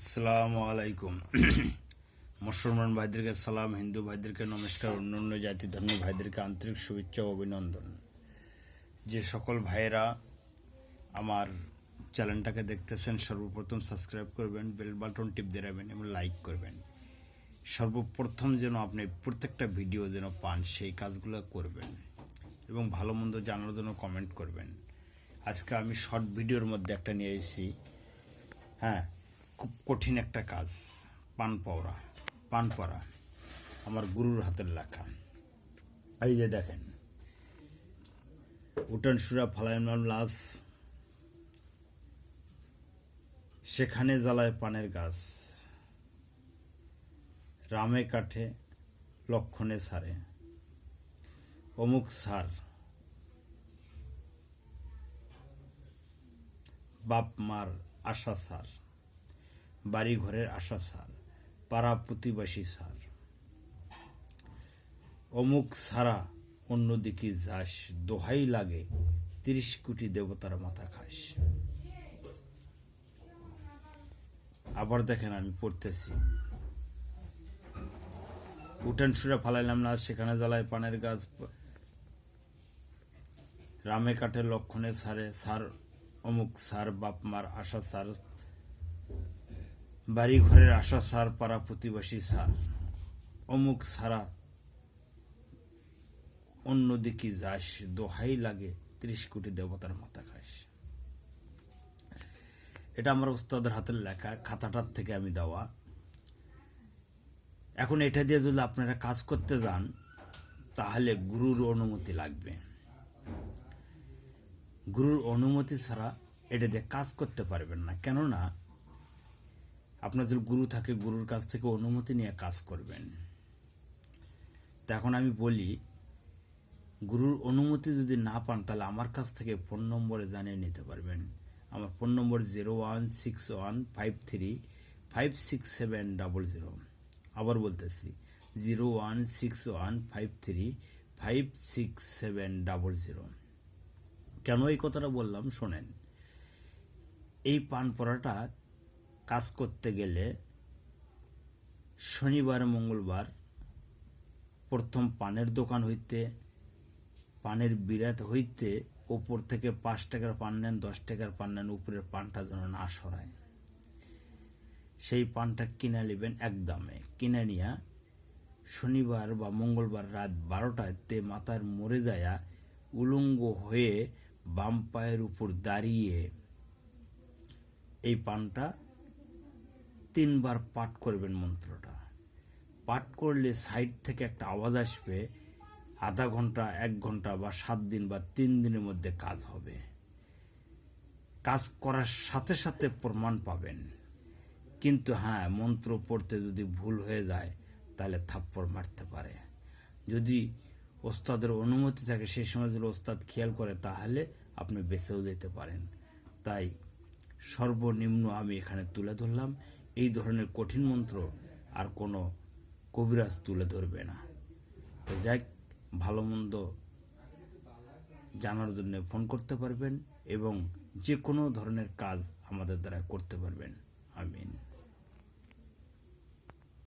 আসসালামু আলাইকুম। মুসলমান ভাইদেরকে সালাম, হিন্দু ভাইদেরকে নমস্কার, অন্যান্য জাতি ধর্ম ভাইদেরকে আন্তরিক শুভেচ্ছা ও অভিনন্দন। যে সকল ভাইয়েরা আমার চ্যানেলটাকে দেখতেছেন, সর্বপ্রথম সাবস্ক্রাইব করবেন, বেল বাটন টিপ দিয়ে রাখবেন এবং লাইক করবেন। সর্বপ্রথম যেন আপনি প্রত্যেকটা ভিডিও যেন পান, সেই কাজগুলো করবেন এবং ভালো মন্দ জানার জন্য কমেন্ট করবেন। আজকে আমি শর্ট ভিডিওর মধ্যে একটা নিয়ে এসেছি। হ্যাঁ, খুব কঠিন একটা কাজ, পান পড়া আমার গুরুর হাতের লেখা। এই যে দেখেন, উঠান সুরা ফালাইলাম লাশ, সেখানে জ্বালায় পানের গাছ, রামে কাঠে লক্ষণে সারে, অমুক সার বাপ মার আশা সার, বাড়ি ঘরের আশা সার, পাড়া প্রতিবাসী সার, অমুক সারা অন্যদিকে যাস, দোহাই লাগে 30 কোটি দেবতার মাথা খাস। আবার দেখেন, আমি পড়তেছি, উঠান সুরা ফালাইলাম না, সেখানে জ্বালায় পানের গাছ, রামে কাঠে লক্ষণে সারে, সার অমুক সার বাপ মার আশা সার, বাড়ি ঘরের আশা সার, পাড়া প্রতিবাসী সার, অমুক সারা অন্যদিকে যাস, দোহাই লাগে 30 কোটি দেবতার মাথা খাস। এটা আমার উস্তাদের হাতের লেখা, খাতাটার থেকে আমি দেওয়া। এখন এটা দিয়ে যদি আপনারা কাজ করতে যান, তাহলে গুরুর অনুমতি লাগবে। গুরুর অনুমতি ছাড়া এটা দিয়ে কাজ করতে পারবেন না। কেননা আপনার যদি গুরু থাকে, গুরুর কাছ থেকে অনুমতি নিয়ে কাজ করবেন। তা এখন আমি বলি, গুরুর অনুমতি যদি না পান, তাহলে আমার কাছ থেকে ফোন নম্বরে জানিয়ে নিতে পারবেন। আমার ফোন নম্বর 016153567000। আবার বলতেছি 016153567000। কেন এই কথাটা বললাম শোনেন। এই পান পড়াটা কাজ করতে গেলে শনিবার মঙ্গলবার প্রথম পানের দোকান হইতে, পানের বিরাত হইতে ওপর থেকে 5 টাকার পান নেন, 10 টাকার পান নেন, উপরের পানটা যেন না সরায়। সেই পানটা কিনে নেবেন এক দামে। কিনে নিয়ে শনিবার বা মঙ্গলবার রাত 12টাতে মাথার মরে যায়া উলঙ্গ হয়ে বাম পায়ের উপর দাঁড়িয়ে এই পানটা 3 বার পাঠ করবেন। মন্ত্রটা পাঠ করলে সাইড থেকে একটা আওয়াজ আসবে। আধা ঘন্টা, 1 ঘন্টা বা 7 দিন বা 3 দিনের মধ্যে কাজ হবে। কাজ করার সাথে সাথে প্রমাণ পাবেন। কিন্তু হ্যাঁ, মন্ত্র পড়তে যদি ভুল হয়ে যায়, তাহলে থাপ্পড় মারতে পারে। যদি ওস্তাদের অনুমতি থাকে, সেই সময় যদি ওস্তাদ খেয়াল করে, তাহলে আপনি বেঁচেও যেতে পারেন। তাই সর্বনিম্ন আমি এখানে তুলে ধরলাম। এই ধরনের কঠিন মন্ত্র আর কোনো কবিরাজ তুলে ধরবে না। তো যাই, ভালো মন্দ জানার জন্য ফোন করতে পারবেন এবং যে কোনো ধরনের কাজ আমাদের দ্বারা করতে পারবেন। আমিন।